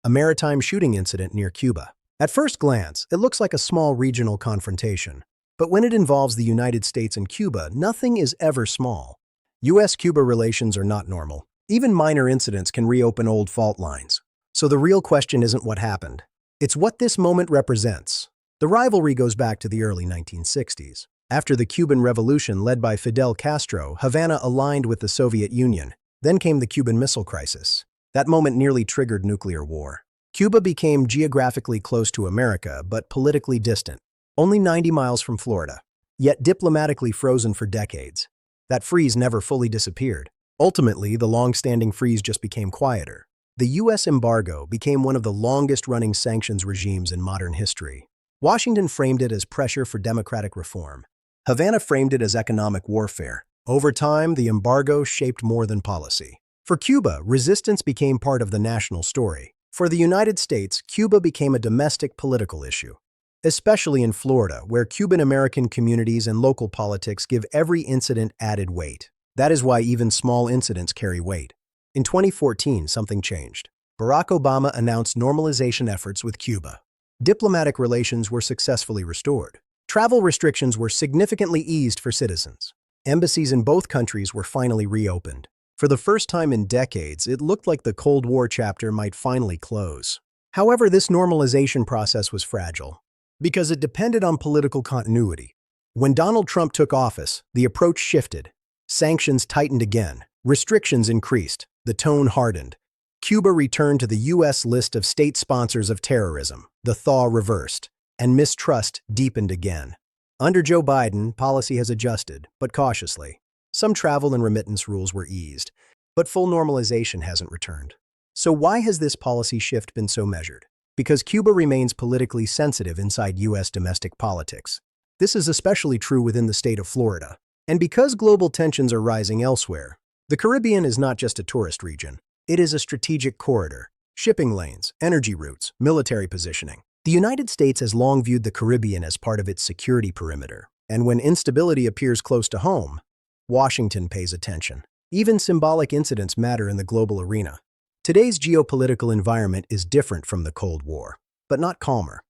a maritime shooting incident near Cuba. At first glance, it looks like a small regional confrontation. But when it involves the United States and Cuba, nothing is ever small. U.S.-Cuba relations are not normal. Even minor incidents can reopen old fault lines. So the real question isn't what happened. It's what this moment represents. The rivalry goes back to the early 1960s. After the Cuban Revolution led by Fidel Castro, Havana aligned with the Soviet Union. Then came the Cuban Missile Crisis. That moment nearly triggered nuclear war. Cuba became geographically close to America, but politically distant, only 90 miles from Florida, yet diplomatically frozen for decades. That freeze never fully disappeared. Ultimately, the long-standing freeze just became quieter. The U.S. embargo became one of the longest-running sanctions regimes in modern history. Washington framed it as pressure for democratic reform. Havana framed it as economic warfare. Over time, the embargo shaped more than policy. For Cuba, resistance became part of the national story. For the United States, Cuba became a domestic political issue, especially in Florida, where Cuban-American communities and local politics give every incident added weight. That is why even small incidents carry weight. In 2014, something changed. Barack Obama announced normalization efforts with Cuba. Diplomatic relations were successfully restored. Travel restrictions were significantly eased for citizens. Embassies in both countries were finally reopened. For the first time in decades, it looked like the Cold War chapter might finally close. However, this normalization process was fragile, because it depended on political continuity. When Donald Trump took office, the approach shifted. Sanctions tightened again, restrictions increased, the tone hardened. Cuba returned to the U.S. list of state sponsors of terrorism, the thaw reversed, and mistrust deepened again. Under Joe Biden, policy has adjusted, but cautiously. Some travel and remittance rules were eased, but full normalization hasn't returned. So why has this policy shift been so measured? Because Cuba remains politically sensitive inside U.S. domestic politics. This is especially true within the state of Florida. And because global tensions are rising elsewhere, the Caribbean is not just a tourist region. It is a strategic corridor, shipping lanes, energy routes, military positioning. The United States has long viewed the Caribbean as part of its security perimeter. And when instability appears close to home, Washington pays attention. Even symbolic incidents matter in the global arena. Today's geopolitical environment is different from the Cold War, but not calmer.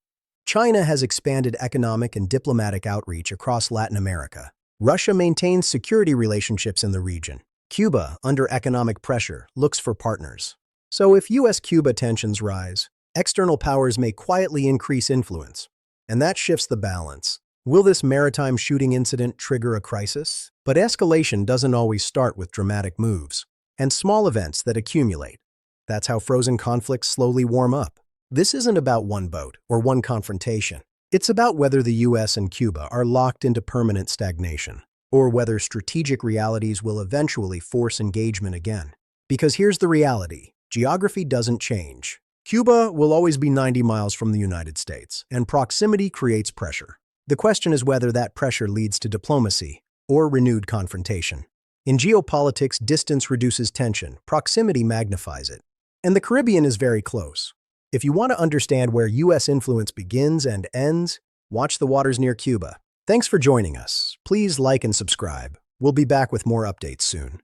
China has expanded economic and diplomatic outreach across Latin America. Russia maintains security relationships in the region. Cuba, under economic pressure, looks for partners. So if U.S.-Cuba tensions rise, external powers may quietly increase influence. And that shifts the balance. Will this maritime shooting incident trigger a crisis? But escalation doesn't always start with dramatic moves and small events that accumulate. That's how frozen conflicts slowly warm up. This isn't about one boat or one confrontation. It's about whether the U.S. and Cuba are locked into permanent stagnation, or whether strategic realities will eventually force engagement again. Because here's the reality: geography doesn't change. Cuba will always be 90 miles from the United States, and proximity creates pressure. The question is whether that pressure leads to diplomacy or renewed confrontation. In geopolitics, distance reduces tension, proximity magnifies it. And the Caribbean is very close. If you want to understand where U.S. influence begins and ends, watch the waters near Cuba. Thanks for joining us. Please like and subscribe. We'll be back with more updates soon.